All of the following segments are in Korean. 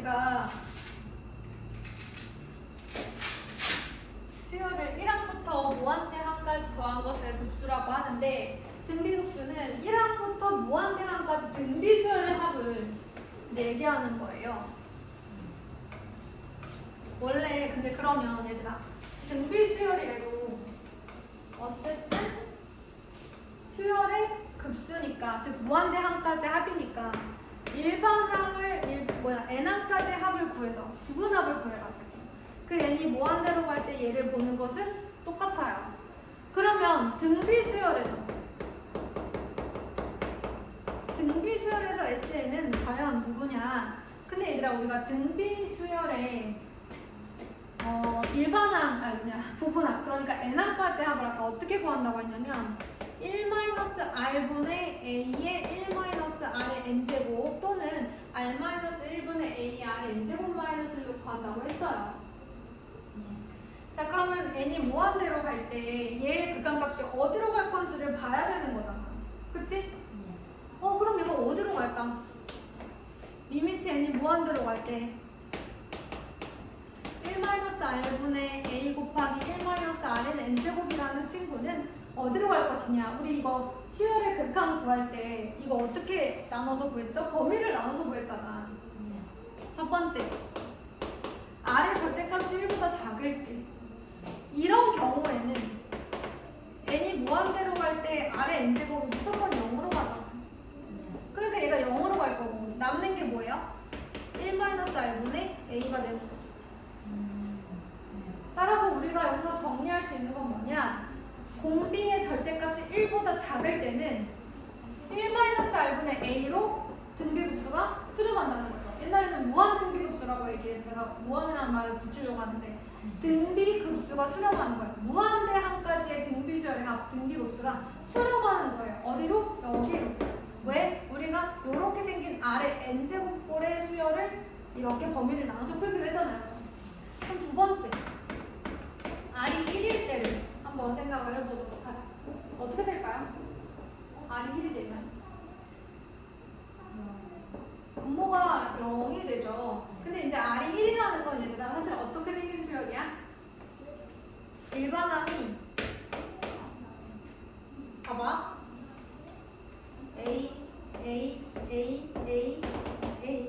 우리가 수열을 1항부터 무한대항까지 더한 것을 급수라고 하는데 등비급수는 1항부터 무한대항까지 등비수열의 합을 이제 얘기하는 거예요. 원래 근데 그러면 얘들아 등비수열이래도 어쨌든 수열의 급수니까 즉 무한대항까지 합이니까 일반항을 n항까지 합을 구해서 부분합을 구해가지고 그 n이 무한대로 갈 때 얘를 보는 것은 똑같아요. 그러면 등비수열에서 SN은 과연 누구냐? 근데 얘들아 우리가 등비수열의 부분합 그러니까 n항까지 합을 아까 어떻게 구한다고 했냐면 1-r분의 a의 1-r의 n제곱 또는 r-1분의 a r의 n제곱 마이너스를 구한다고 했어요. 자 그러면 n이 무한대로 갈 때 얘의 극한값이 어디로 갈 건지를 봐야 되는 거잖아. 그치? 그럼 이거 어디로 갈까? 리미트 n이 무한대로 갈 때 1-r분의 a 곱하기 1-rn n제곱이라는 친구는 어디로 갈 것이냐? 우리 이거 수열의 극한 구할 때 이거 어떻게 나눠서 구했죠? 범위를 나눠서 구했잖아. 첫 번째, r의 절대값이 1보다 작을 때 이런 경우에는 n이 무한대로 갈 때 r의 n제곱이 무조건 0으로 가잖아. 그러니까 얘가 0으로 갈 거고 남는 게 뭐예요? 1-r분의 a가 되는 거죠. 따라서 우리가 여기서 정리할 수 있는 건 뭐냐? 공비의 절대값이 1보다 작을 때는 1-r분의 a로 등비급수가 수렴한다는 거죠. 옛날에는 무한 등비급수라고 얘기해서 제가 무한이라는 말을 붙이려고 하는데 등비급수가 수렴하는 거예요. 무한대항까지의 등비수열의 합, 등비급수가 수렴하는 거예요. 어디로? 여기로. 왜? 우리가 이렇게 생긴 R의 n제곱꼴의 수열을 이렇게 범위를 나눠서 풀기로 했잖아요. 그럼 두 번째, R이 1일 때를 한번 생각을 해보도록 하자. 어떻게 될까요? R이 1이 되면 분모가 0이 되죠. 근데 이제 R이 1이라는 건 얘들아 사실 어떻게 생긴 수열이야? 일반항이 봐봐 A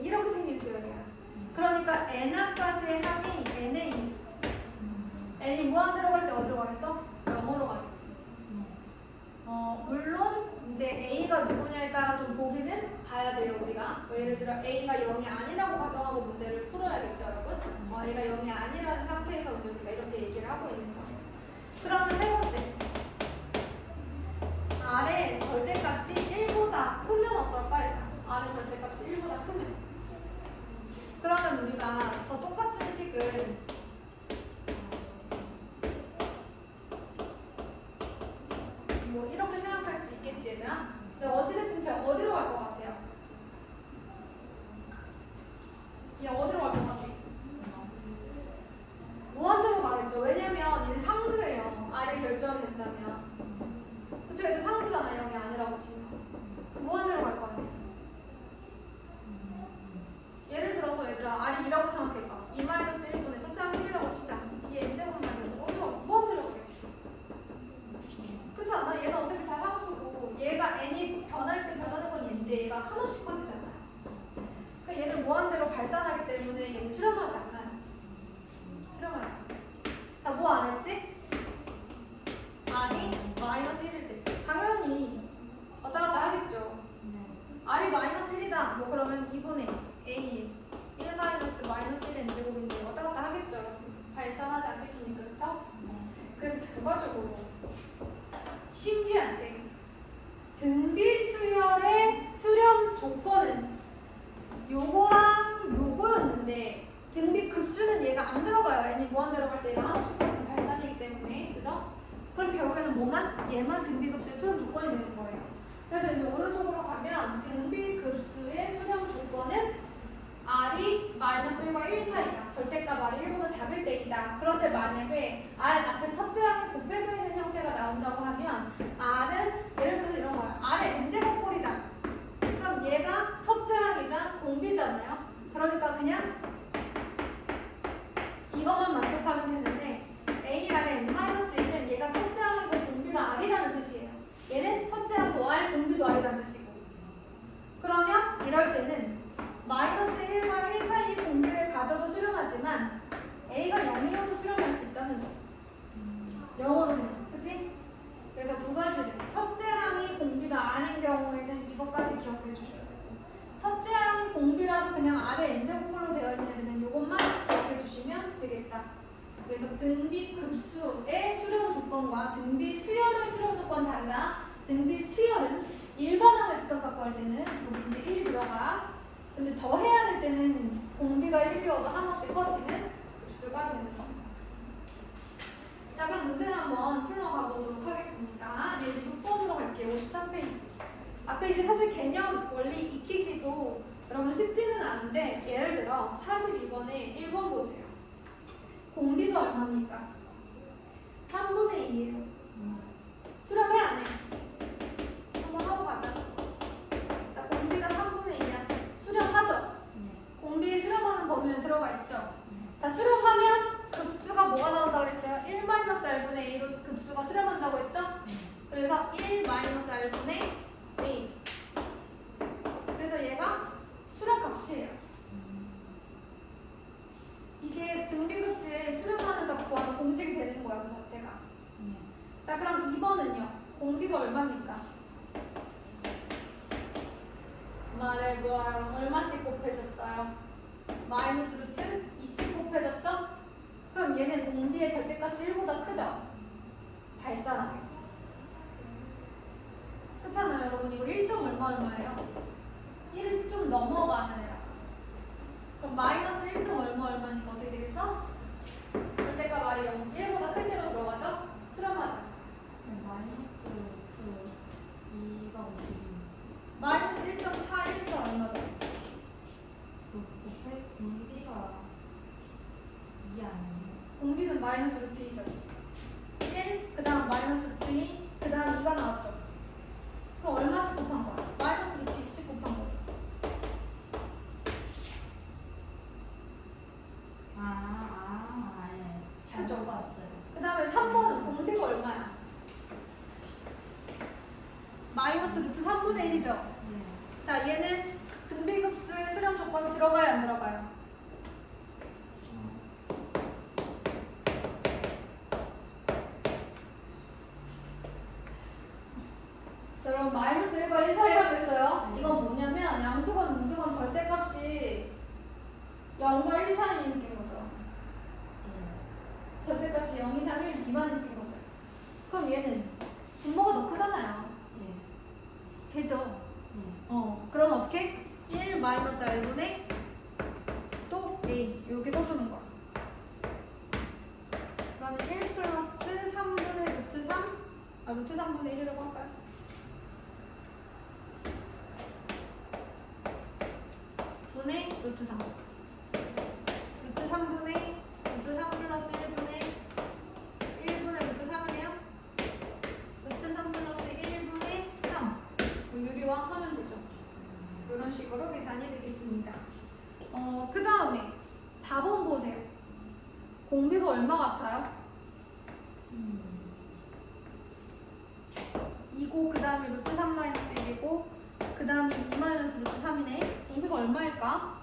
이렇게 생긴 수열이야. 그러니까 n항까지의 합이 n이 무한대로 갈 때 어디로 가겠어? 0으로 가겠지. 물론 이제 a가 누구냐에 따라 좀 보기는 봐야 돼요 우리가. 예를 들어 a가 0이 아니라고 가정하고 문제를 풀어야겠죠 여러분. a가 0이 아니라는 상태에서 이제 우리가 이렇게 얘기를 하고 있는 거예요. 그러면 세 번째, r의 절대값이 1보다 크면 어떨까요? r의 절대값이 1보다 크면. 그러면 우리가 저 똑같은 식을 뭐 이렇게 생각할 수 있겠지 얘들아? 근데 어찌됐든 제가 어디로 갈 것 같아요? 얘 어디로 갈 것 같아? 무한대로 가겠죠. 왜냐면 얘는 상수예요. r이 결정이 된다면. 그쵸? 얘도 상수잖아요. 0이 아니라고 치면. 무한대로 갈 거 아니에요. 예를 들어서 얘들아 r이 2라고 생각해봐. 2-1분의 첫째 항 1이라고 치자. 이 n제곱 마이너스 어디로 가겠어? 무한대로 가겠지. 그렇지 않아? 얘는 어차피 다 상수고 얘가 n이 변할 때 변하는 건 얘인데 얘가 한없이 커지잖아요. 그러니까 얘는 무한대로 발산하기 때문에 얘는 수렴하지 않아요. 수렴하지 않아요. 자, 뭐 안 했지? r이 마이너스 1일 때 당연히 왔다 갔다 하겠죠. r이 마이너스 1이다. 뭐 그러면 2분의 a 1-1 n제곱인데 왔다 갔다 하겠죠. 발산하지 않겠습니까? 그쵸? 그래서 결과적으로 신기한데 등비수열의 수렴 조건은 요거랑 요거였는데 등비급수는 얘가 안 들어가요. n이 무한대로 갈 때 얘가 한없이 커지는 발산이기 때문에. 그죠? 그럼 결국에는 뭐만? 얘만 등비급수의 수렴 조건이 되는 거예요. 그래서 이제 오른쪽으로 가면 등비급수의 수렴 조건은 r이 -1과 1 사이다. 절대값 r이 1보다 작을 때이다. 그런데 만약에 r 앞에 첫째 항이 곱해져 있는 형태가 나온다고 하면 r은 예를 들어서 이런 거야. r의 n제곱꼴이다. 그럼 얘가 첫째 항이자 공비잖아요. 그러니까 그냥 때는 마이너스 1과 1 사이의 공비를 가져도 수렴하지만 a가 0이어도 수렴할 수 있다는 거죠. 0으로 그냥, 그치? 그래서 두 가지를 첫째 항이 공비가 아닌 경우에는 이것까지 기억해 주셔야 되고 첫째 항이 공비라서 그냥 아래 n제곱꼴로 되어 있는 애들은 이것만 기억해 주시면 되겠다. 그래서 등비 급수의 수렴 조건과 등비 수열의 수렴 조건 다르다. 등비 수열은 일반항을 극각각고 할 때는 여기 이제 1이 들어가. 근데 더 해야 될 때는 공비가 1이어도 한없이 커지는 급수가 되는 겁니다. 자, 그럼 문제를 한번 풀어가 보도록 하겠습니다. 이제 6번으로 갈게요. 53페이지. 앞에 이제 사실 개념 원리 익히기도 여러분 쉽지는 않은데 예를 들어 42번에 1번 보세요. 공비가 얼마입니까? 3분의 2예요. 수렴해 안 해? 한번 하고 가자. 자, 공비가 3분의 2야. 수렴하죠? 공비 수렴하는 범위에 들어가 있죠? 자, 수렴하면 급수가 뭐가 나온다고 그랬어요? 1-r분의 a로 급수가 수렴한다고 했죠? 그래서 1-r분의 a. 그래서 얘가 수렴값이에요. 이게 등비급수에 수렴하는 값 구하는 공식이 되는 거야, 그 자체가. 자, 그럼 2번은요. 공비가 얼마입니까? 말해보아요. 얼마씩 곱해졌어요? 마이너스 루트 2씩 곱해졌죠? 그럼 얘는 공비의 절대값이 1보다 크죠? 발산하겠죠. 그렇잖아요, 여러분. 이거 1점 얼마예요? 1을 좀 넘어가는 애라. 그럼 마이너스 1점 얼마니까 어떻게 되겠어? 절대값 R이 1보다 클 때로 들어가죠? 수렴하죠. 마이너스 루트 2가 어디지? 마이너스 1.414 얼마죠? 곱해 공비가 2 아니에요? 공비는 마이너스 루트 2죠. 1, 그 다음 마이너스 루트 2, 그 다음 2가 나왔죠. 그럼 얼마씩 곱한 거야? 마이너스 루트 2씩 곱한 거야. 예. 잘 그쵸? 봤어요. 그 다음에 3번은 공비가 얼마야? 마이너스 루트 3분의 1이죠. 네. 자, 얘는 등비급수의 수렴 조건 들어가요, 안 들어가요? 자, 그럼 마이너스 1과 1 사이라고 했어요. 이건 뭐냐면 양수건, 음수건 절대값이 0과 1 사이인 친구죠. 절대값이 0 이상 1 미만인 친구들. 그럼 얘는 분모가 더 크잖아요. 되죠? 그럼 어떻게? 1 마이너스 r분의 또 a 이렇게 써주는 거야. 그러면 1 플러스 3분의 루트 3, 루트 3분의 1이라고 할까요? 분의 루트 3. 루트 3분의 루트 3 플러스 1분의 1분의 루트 3이네요. 루트 3 플러스 1분의 3. 유리화 하면 되죠. 이런 식으로 계산이 되겠습니다. 그 다음에 4번 보세요. 공비가 얼마 같아요? 2고 그 다음에 루트 3 마이너스 1이고 그 다음에 2 마이너스 루트 3이네. 공비가 얼마일까?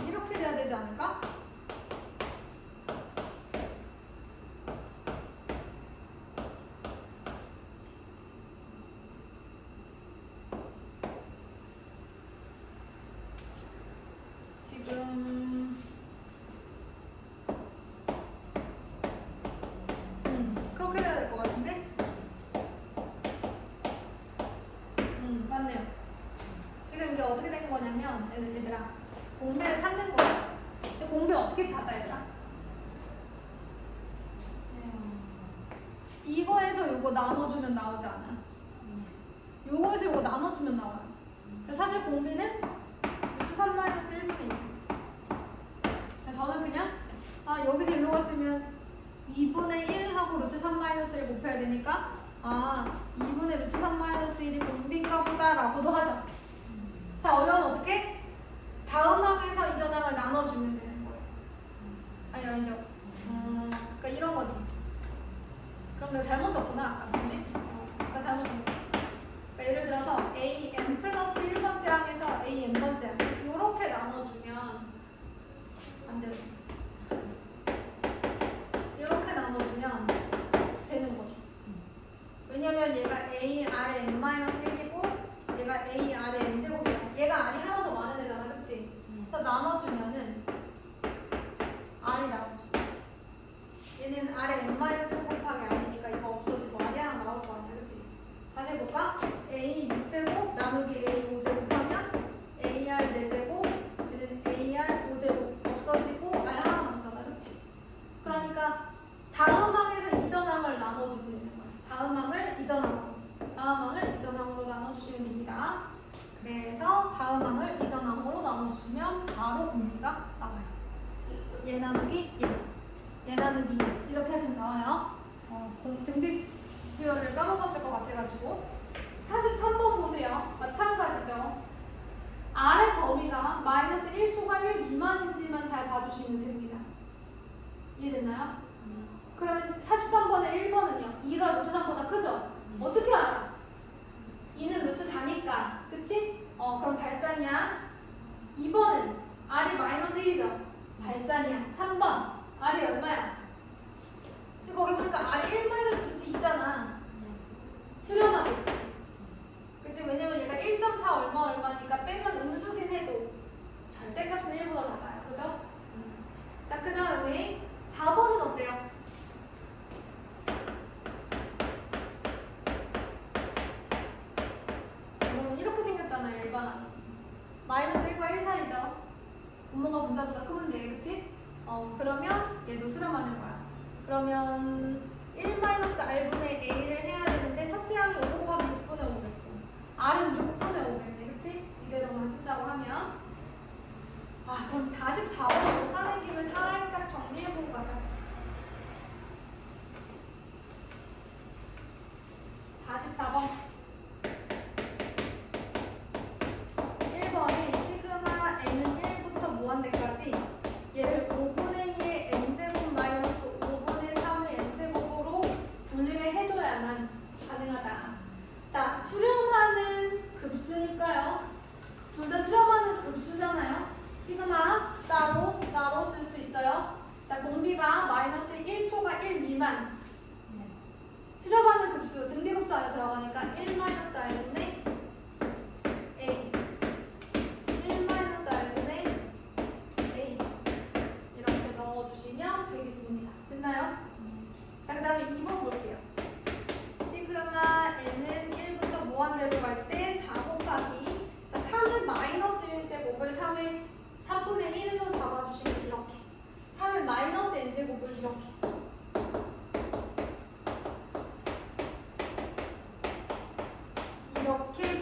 이렇게 돼야 되지 않을까? 지금 그렇게 돼야 될 것 같은데? 맞네요. 지금 이게 어떻게 된 거냐면 얘들아 공비를 찾는 거야. 근데 공비 어떻게 찾아 얘들아? 이거에서 요거 나눠주면 나오지 않아? 요거에서 요거 나눠주면 나와요. 근데 사실 공비는 루트 3 마이너스 1분의 2. 저는 그냥 여기서 일로 갔으면 2분의 1 하고 루트 3 마이너스 1 곱해야 되니까 2분의 루트 3 마이너스 1이 공비인가 보다 라고도 하죠. 자, 어려우면 어떻게? 다음 항에서 이전 항을 나눠주면 되는 거예요. 아니죠. 그러니까 이런 거지. 그럼 내가 잘못 썼구나. 그지? 내가 잘못 썼구나. 반대로. 이렇게 나눠주면 되는 거죠. 왜냐면 얘가 a r의 n-1이고 얘가 a r의 n제곱이야. 얘가 r이 하나 더 많은 애잖아, 그치? 그래서 나눠주면은 r이 나오죠. 얘는 r의 n-1 곱하기 r이니까 이거 없어지고 r이 하나 나올 거 아니야, 그치? 다시 해볼까? a 6제곱 나누기 a 5제곱 하면 ar 4제곱 얘는 ar 5제곱 없어지고 r 하나 남잖아, 그치? 그러니까 다음 항에서 이전항을 나눠주면 되는 거야. 다음 항을 이전항으로 나눠주시면 됩니다. 그래서 다음 항을 이전항으로 나눠주시면 바로 공비가 나와요. 얘 나누기 1, 얘 나누기 2 이렇게 하시면 나와요. 등비 수열을 까먹었을 것 같아가지고 43번 보세요. 마찬가지죠. R의 범위가 마이너스 1초가 1 미만인지만 잘 봐주시면 됩니다. 이해됐나요? 그러면 43번에 1번은요. 2가 루트 3보다 크죠? 어떻게 알아? 2는 루트 4니까. 그치? 그럼 발산이야. 2번은 R이 마이너스 1이죠? 발산이야. 3번 R이 얼마야? 지금 거기 보니까 R이 1 마이너스 루트 2잖아. 수렴하게. 그치? 왜냐면 얘가 1.4 얼마니까 빼면 음수긴 해도 절대값은 1보다 작아요. 그죠? 자, 그 다음에 4번은 어때요? 여러분 이렇게 생겼잖아요. 일반항이 마이너스 1과 1 사이죠. 분모가 분자보다 크면 돼. 그치? 그러면 얘도 수렴하는 거야. 그러면 1-r분의 a를 해야 되는데 첫째 항이 5 곱하기 6분의 5겠고 r은 6분의 5겠네. 그치? 이대로만 쓴다고 하면 그럼 44번으로 하는 김에 살짝 정리해보고 가자. 44번 1번이 시그마 n은 1부터 무한대까지 얘를 5분의 2의 n제곱 마이너스 5분의 3의 n제곱으로 분리를 해줘야만 가능하다. 자, 수렴하는 급수니까요. 둘 다 수렴하는 급수잖아요. 시그마 따로 쓸 수 있어요. 자, 공비가 마이너스 1초가 1 미만 수렴하는 급수, 등비급수 안에 들어가니까 1-r분의 a 1-r분의 a 이렇게 넣어주시면 되겠습니다. 됐나요? 자, 그 다음에 2번 볼게요. 시그마 n은 1부터 무한대로 갈 때 4 곱하기 자, 3은 마이너스 1제곱을 3분의 1로 잡아주시면 이렇게 3은 마이너스 n제곱을 이렇게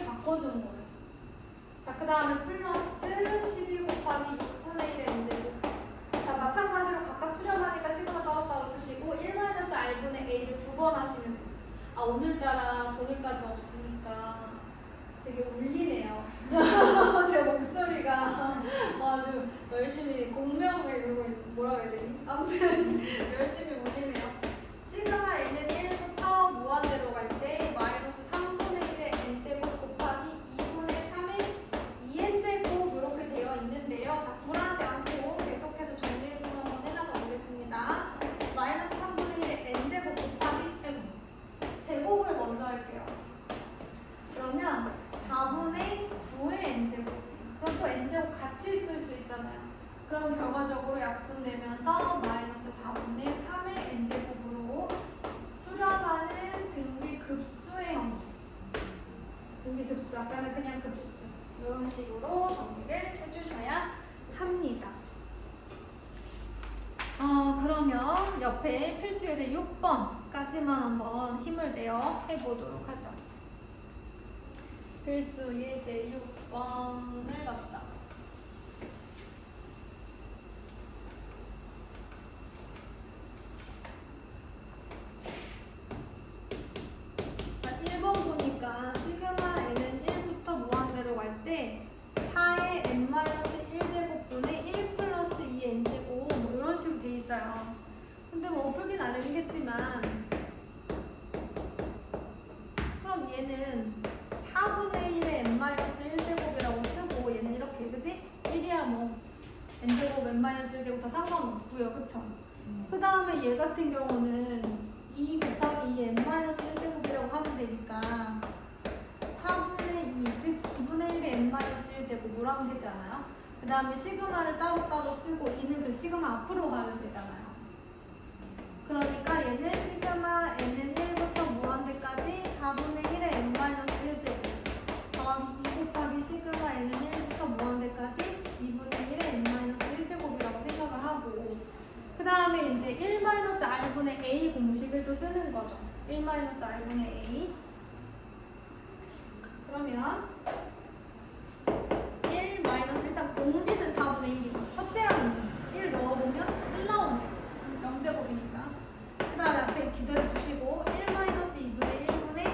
바꿔주는 거예요. 자, 그 다음에 플러스 12 곱하기 6분의 1의 n제곱. 자, 마찬가지로 각각 수렴하니까 시그마 따로따로 쓰시고 1-r분의 a를 2번 하시면 돼요. 오늘따라 동의까지 없으니까 되게 울리네요. 제 목소리가 아주 열심히 공명을 이루고 있는, 뭐라 그래야 되니? 아무튼 열심히 울리네요. 시그마 n은 1부터 무한대로 갈 때 마이너스 3분의 1의 n제곱 곱하기 2분의 3의 2n제곱 이렇게 되어 있는데요. 자, 굴하지 않고 계속해서 정리를 좀 한번 해나가 보겠습니다. 마이너스 3분의 1의 n제곱 곱하기 제곱을 먼저 할게요. 그러면 4분의 9의 n제곱. 그럼 또 n제곱 같이 쓸 수 있잖아요. 그러면 결과적으로 약분되면서 마이너스 4분의 3의 n제곱으로 수렴하는 등비급수의 형태. 등비급수, 아까는 그냥 급수. 이런 식으로 정리를 해주셔야 합니다. 그러면 옆에 필수 예제 6번까지만 한번 힘을 내어 해보도록 하죠. 필수 예제 6번을 갑시다. 자, 1번 보니까 시그마 n은 1부터 무한대로 갈 때 4의 n-1제곱분의 1 플러스 2n제곱 뭐 이런 식으로 돼 있어요. 근데 뭐 풀기 나름이겠지만 그럼 얘는 4분의 1의 n-1제곱이라고 쓰고 얘는 이렇게 그지? 1이야 뭐 n제곱 N제곱 N-1제곱 다 상관없고요. 그쵸? 네. 그 다음에 얘 같은 경우는 2 곱하기 2 N-1제곱이라고 하면 되니까 4분의 2, 즉 2분의 1의 N-1제곱으로 하면 되지 않아요? 그 다음에 시그마를 따로따로 쓰고 2는 그 시그마 앞으로 가면 되잖아요. 그러니까 얘는 시그마 N은 1부터 무한대까지 4분의 1의 N-1제곱 더하기 2 곱하기 시그마 N은 1부터 무한대까지 2분의 1의 N-1제곱이라고 생각을 하고 그 다음에 이제 1-R분의 A 공식을 또 쓰는 거죠. 1-R분의 A 그러면 1 마이너스 일단 공비는 4분의 1이고 첫째 항은 1 넣어보면 1 나오네요. 0제곱이니까 그 다음에 앞에 기다려주시고 1 마이너스 2분의 1분의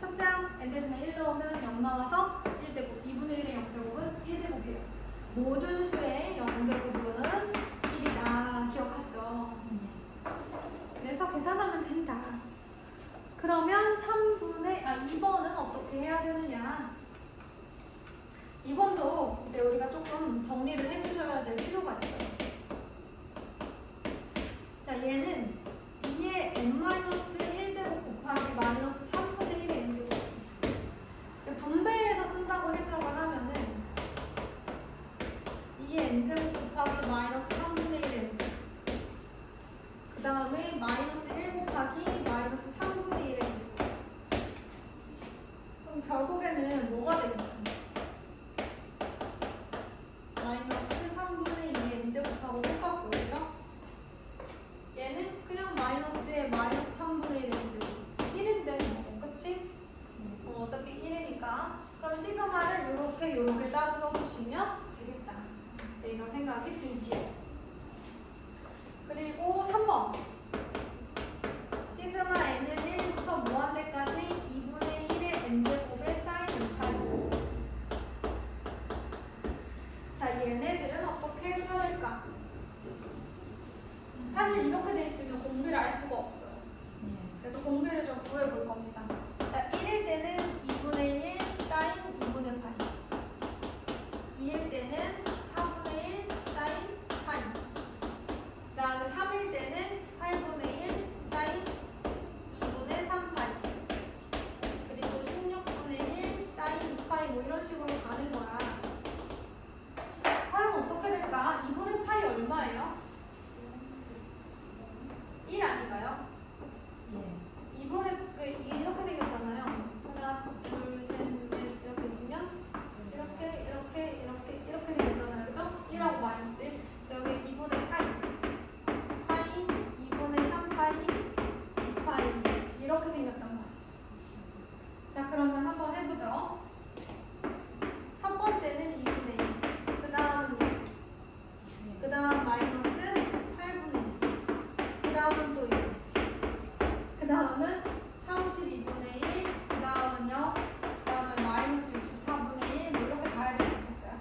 첫째 항 n 대신에 1 넣으면 0 나와서 1제곱 2분의 1의 0제곱은 1제곱이에요. 모든 수의 0제곱은 1이다. 기억하시죠? 그래서 계산하면 된다. 그러면 2번은 어떻게 해야 되느냐? 2번도 이제 우리가 조금 정리를 해주셔야 될 필요가 있어요. 자, 얘는 2의 n-1제곱 곱하기 마이너스 3분의 1의 n제곱. 분배해서 쓴다고 생각을 하면은 2의 n제곱 곱하기 마이너스 3분의 1의 n제곱. 그 다음에 마이너스 1 곱하기 마이너스 3분의 1의 n제곱. 그럼 결국에는 뭐가 되겠어요? 마이너스 3분의 2의 n제곱하고 똑같고, 그죠? 얘는 그냥 마이너스에 마이너스 3분의 1의 n제곱. 1인데 뭐, 그치? 어차피 1이니까. 그럼 시그마를 요렇게 따로 써주시면 되겠다. 네, 이런 생각이 들지요. 그리고 3번. 시그마 n은 1부터 무한대까지 2분의 1의 n제곱의 사인 2파이. 자, 얘네들은 어떻게 해줘야 될까? 사실 이렇게 돼 있으면 공비를 알 수가 없어요. 그래서 공비를 좀 구해볼 겁니다. 자, 1일 때는 2분의 1 사인 2분의 파이. 2일 때는 4분의 1 사인 파이. 그 다음에 3일 때는 8분의 1 사인 2분의 3파이. 그리고 16분의 1 사인 2파이 뭐 이런 식으로 가는 거야. 과연 어떻게 될까? 2분의 파이 얼마예요? 1 아닌가요? 예. 2분의 이게 이렇게 생겼잖아요. 하나, 둘, 셋, 넷 이렇게 있으면 이렇게 생겼잖아요. 그죠? 1하고 마이너스 1. 자, 여기 2분의 파이 2분의 3파이 2파이 이렇게 생겼단 말이죠. 자, 그러면 한번 해보죠. 첫 번째는 2분의 1. 그 다음은 1. 그 다음 마이너스 8분의 1. 그 다음은 또 1. 그 다음은 32분의 1. 그 다음은요. 그 다음은 마이너스 64분의 1. 뭐 이렇게 가야 되지 않겠어요?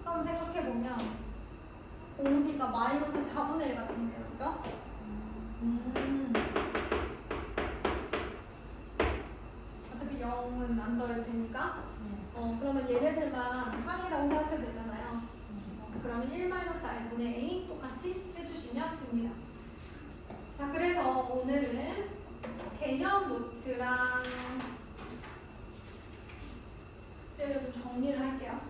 그럼 생각해보면 공비가 마이너스 4분의 1 같은데요. 그죠? 어차피 0은 안 더해도 되니까. 그러면 얘네들만 항이라고 생각해도 되잖아요. 그러면 1-R분의 A 똑같이 해주시면 됩니다. 자, 그래서 오늘은 개념 노트랑 숙제를 좀 정리를 할게요.